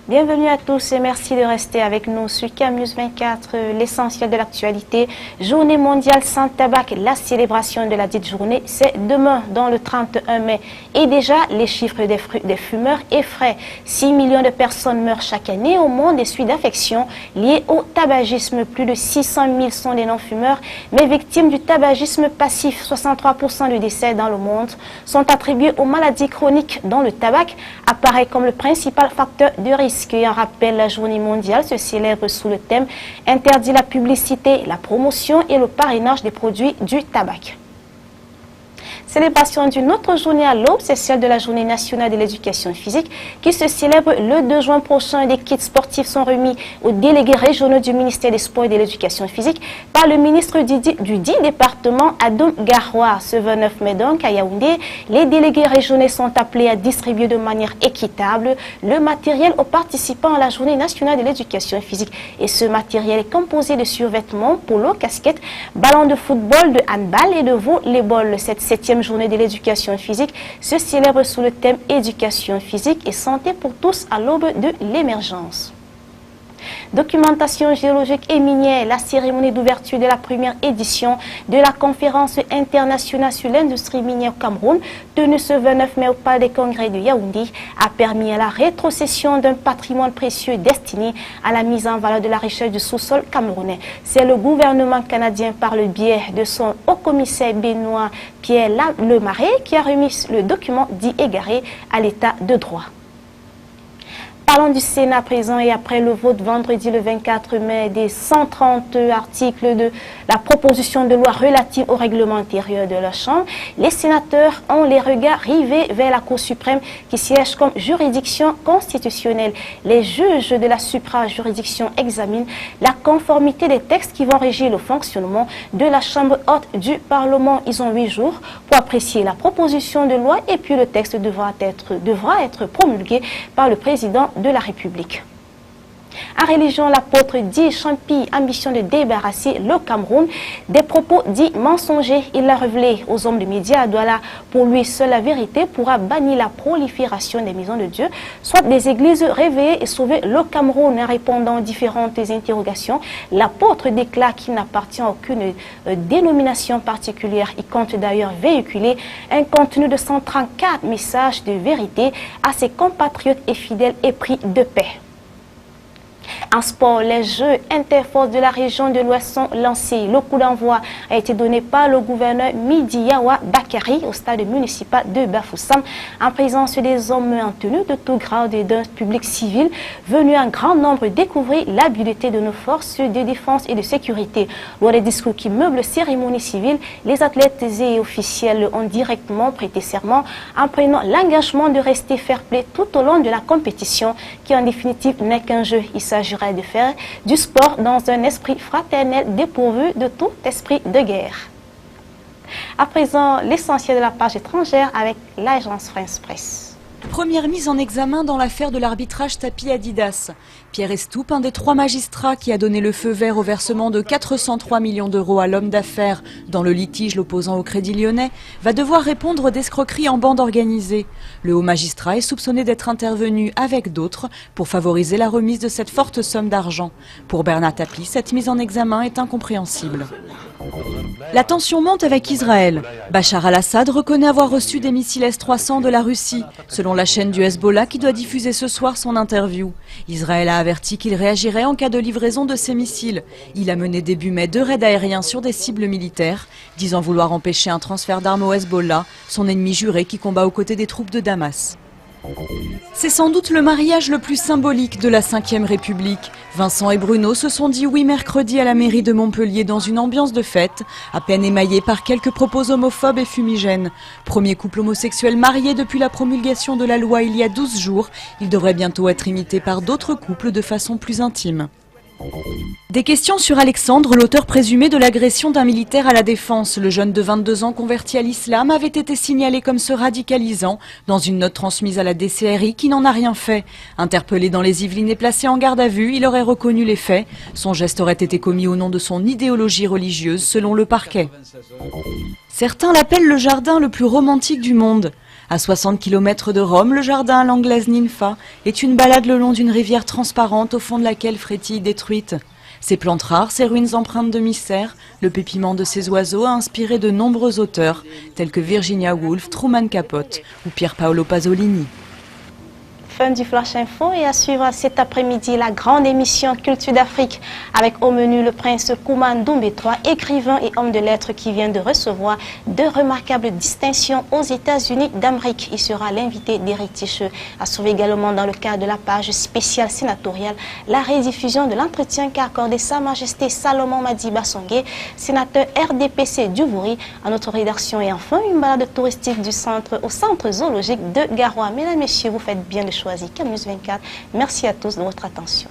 Bienvenue à tous et merci de rester avec nous sur Camnews 24, l'essentiel de l'actualité. Journée mondiale sans tabac, la célébration de la dite journée, c'est demain, dans le 31 mai. Et déjà, les chiffres des fumeurs effraient. 6 millions de personnes meurent chaque année au monde des suites d'infections liées au tabagisme. Plus de 600 000 sont des non-fumeurs, mais victimes du tabagisme passif. 63% des décès dans le monde sont attribués aux maladies chroniques dont le tabac apparaît comme le principal facteur de risque. En rappel, la journée mondiale se célèbre sous le thème « Interdit la publicité, la promotion et le parrainage des produits du tabac ». Célébration d'une autre journée à l'aube, c'est celle de la Journée nationale de l'éducation physique qui se célèbre le 2 juin prochain. Des kits sportifs sont remis aux délégués régionaux du ministère des Sports et de l'éducation physique par le ministre du dit département, Adoum Garoua. Ce 29 mai donc à Yaoundé, les délégués régionaux sont appelés à distribuer de manière équitable le matériel aux participants à la Journée nationale de l'éducation physique. Et ce matériel est composé de survêtements, polo, casquettes, ballons de football, de handball et de volleyball. Cette 7e journée de l'éducation physique se célèbre sous le thème éducation physique et santé pour tous à l'aube de l'émergence. Documentation géologique et minière, la cérémonie d'ouverture de la première édition de la conférence internationale sur l'industrie minière au Cameroun, tenue ce 29 mai au Palais des Congrès de Yaoundé, a permis à la rétrocession d'un patrimoine précieux destiné à la mise en valeur de la richesse du sous-sol camerounais. C'est le gouvernement canadien, par le biais de son haut-commissaire Benoît Pierre Lemarais, qui a remis le document dit égaré à l'état de droit. Parlons du Sénat présent et après le vote vendredi le 24 mai des 130 articles de la proposition de loi relative au règlement intérieur de la Chambre, les sénateurs ont les regards rivés vers la Cour suprême qui siège comme juridiction constitutionnelle. Les juges de la supra-juridiction examinent la conformité des textes qui vont régir le fonctionnement de la Chambre haute du Parlement. Ils ont 8 jours pour apprécier la proposition de loi et puis le texte devra être promulgué par le président de la République. En religion, l'apôtre dit Champi, ambition de débarrasser le Cameroun des propos dits mensongers. Il l'a révélé aux hommes de médias à Douala. Pour lui, seule la vérité pourra bannir la prolifération des maisons de Dieu, soit des églises réveillées et sauver le Cameroun. En répondant aux différentes interrogations, l'apôtre déclare qu'il n'appartient à aucune dénomination particulière. Il compte d'ailleurs véhiculer un contenu de 134 messages de vérité à ses compatriotes et fidèles épris de paix. En sport, les Jeux interforces de la région de l'Ouest sont lancés. Le coup d'envoi a été donné par le gouverneur Midi Yawa Bakari au stade municipal de Bafoussam en présence des hommes en tenue de tout grade et d'un public civil venu en grand nombre découvrir l'habileté de nos forces de défense et de sécurité. Lors des discours qui meublent cérémonie civile, les athlètes et officiels ont directement prêté serment en prenant l'engagement de rester fair-play tout au long de la compétition qui en définitive n'est qu'un jeu. Il s'agirait de faire du sport dans un esprit fraternel dépourvu de tout esprit de guerre. À présent, l'essentiel de la page étrangère avec l'agence France Presse. Première mise en examen dans l'affaire de l'arbitrage tapis Adidas. Pierre Estoup, un des 3 magistrats qui a donné le feu vert au versement de 403 millions d'euros à l'homme d'affaires dans le litige l'opposant au Crédit Lyonnais, va devoir répondre d'escroquerie en bande organisée. Le haut magistrat est soupçonné d'être intervenu avec d'autres pour favoriser la remise de cette forte somme d'argent. Pour Bernard Tapie, cette mise en examen est incompréhensible. La tension monte avec Israël. Bachar al-Assad reconnaît avoir reçu des missiles S-300 de la Russie, selon la chaîne du Hezbollah qui doit diffuser ce soir son interview. Israël a averti qu'il réagirait en cas de livraison de ces missiles. Il a mené début mai 2 raids aériens sur des cibles militaires, disant vouloir empêcher un transfert d'armes au Hezbollah, son ennemi juré qui combat aux côtés des troupes de Damas. C'est sans doute le mariage le plus symbolique de la Ve République. Vincent et Bruno se sont dit oui mercredi à la mairie de Montpellier dans une ambiance de fête, à peine émaillée par quelques propos homophobes et fumigènes. Premier couple homosexuel marié depuis la promulgation de la loi il y a 12 jours, il devrait bientôt être imité par d'autres couples de façon plus intime. Des questions sur Alexandre, l'auteur présumé de l'agression d'un militaire à la Défense. Le jeune de 22 ans converti à l'islam avait été signalé comme se radicalisant dans une note transmise à la DCRI qui n'en a rien fait. Interpellé dans les Yvelines et placé en garde à vue, il aurait reconnu les faits. Son geste aurait été commis au nom de son idéologie religieuse selon le parquet. Certains l'appellent le jardin le plus romantique du monde. À 60 km de Rome, le jardin à l'anglaise Ninfa est une balade le long d'une rivière transparente au fond de laquelle frétillent des truites. Ses plantes rares, ses ruines empreintes de mystère, le pépiment de ses oiseaux a inspiré de nombreux auteurs, tels que Virginia Woolf, Truman Capote ou Pier Paolo Pasolini. Fin du Flash Info et à suivre cet après-midi la grande émission Culture d'Afrique avec au menu le prince Koumane Doumbé III, écrivain et homme de lettres qui vient de recevoir de remarquables distinctions aux États-Unis d'Amérique. Il sera l'invité d'Éric Ticheux. À suivre également dans le cadre de la page spéciale sénatoriale la rediffusion de l'entretien qu'a accordé Sa Majesté Salomon Madiba Songué, sénateur RDPC du Vouri, à notre rédaction. Et enfin une balade touristique du centre au centre zoologique de Garoua. Mesdames et messieurs, vous faites bien le choix. Camus 24. Merci à tous de votre attention.